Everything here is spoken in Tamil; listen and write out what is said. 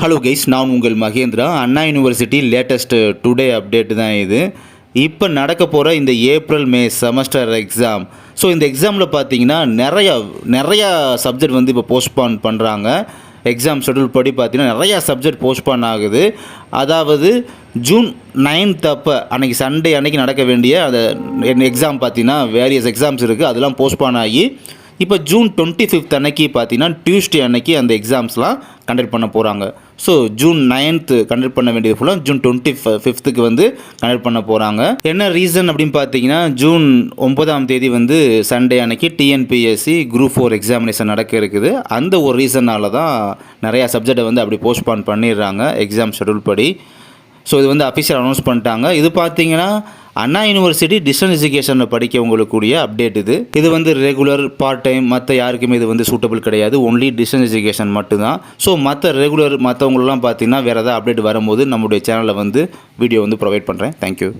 ஹலோ கைஸ், நான் உங்கள் மகேந்திரா. அண்ணா யூனிவர்சிட்டி லேட்டஸ்ட் டுடே அப்டேட் தான் இது. இப்போ நடக்க போகிற இந்த April May semester exam. So இந்த எக்ஸாமில் பார்த்தீங்கன்னா நிறையா சப்ஜெக்ட் வந்து இப்போ போஸ்ட்பான் பண்ணுறாங்க. எக்ஸாம் ஷெடியூல் படி பார்த்தீங்கன்னா நிறையா சப்ஜெக்ட் போஸ்ட்பான் ஆகுது. அதாவது ஜூன் 9th அப்போ அன்றைக்கி சண்டே அன்றைக்கி நடக்க வேண்டிய அந்த எக்ஸாம் பார்த்தீங்கன்னா வேரியஸ் எக்ஸாம்ஸ் இருக்குது, அதெல்லாம் போஸ்ட்பான் ஆகி இப்போ ஜூன் 25th அன்னைக்கு பார்த்தீங்கன்னா டியூஸ்டே அன்னைக்கு அந்த எக்ஸாம்ஸ்லாம் கண்டக்ட் பண்ண போகிறாங்க. ஸோ ஜூன் 9th கண்டக்ட் பண்ண வேண்டியது ஃபுல்லாக ஜூன் 25th வந்து கண்டக்ட் பண்ண போகிறாங்க. என்ன ரீசன் அப்படின்னு பார்த்தீங்கன்னா, ஜூன் 9 வந்து சண்டே அன்னைக்கு டிஎன்பிஎஸ்சி குரூப் 4 எக்ஸாமினேஷன் நடக்க இருக்குது. அந்த ஒரு ரீசனால் தான் நிறையா சப்ஜெக்டை வந்து அப்படி போஸ்ட்பான் பண்ணிடுறாங்க எக்ஸாம் ஷெடியூல் படி. ஸோ இது வந்து அஃபிஷியல் அனௌன்ஸ் பண்ணிட்டாங்க. இது பார்த்தீங்கன்னா அண்ணா யூனிவர்சிட்டி டிஸ்டன்ஸ் எஜுகேஷனில் படிக்கவங்களுக்குரிய அப்டேட் இது வந்து ரெகுலர் பார்ட் டைம் மற்ற யாருக்குமே இது வந்து சூட்டபிள் கிடையாது. ஒன்லி டிஸ்டன்ஸ் எஜுகேஷன் மட்டும்தான். ஸோ மற்றவங்களெலாம் பார்த்தீங்கன்னா வேறு ஏதாவது அப்டேட் வரும்போது நம்முடைய சேனலில் வந்து வீடியோ வந்து ப்ரொவைட் பண்ணுறேன். தேங்க்யூ.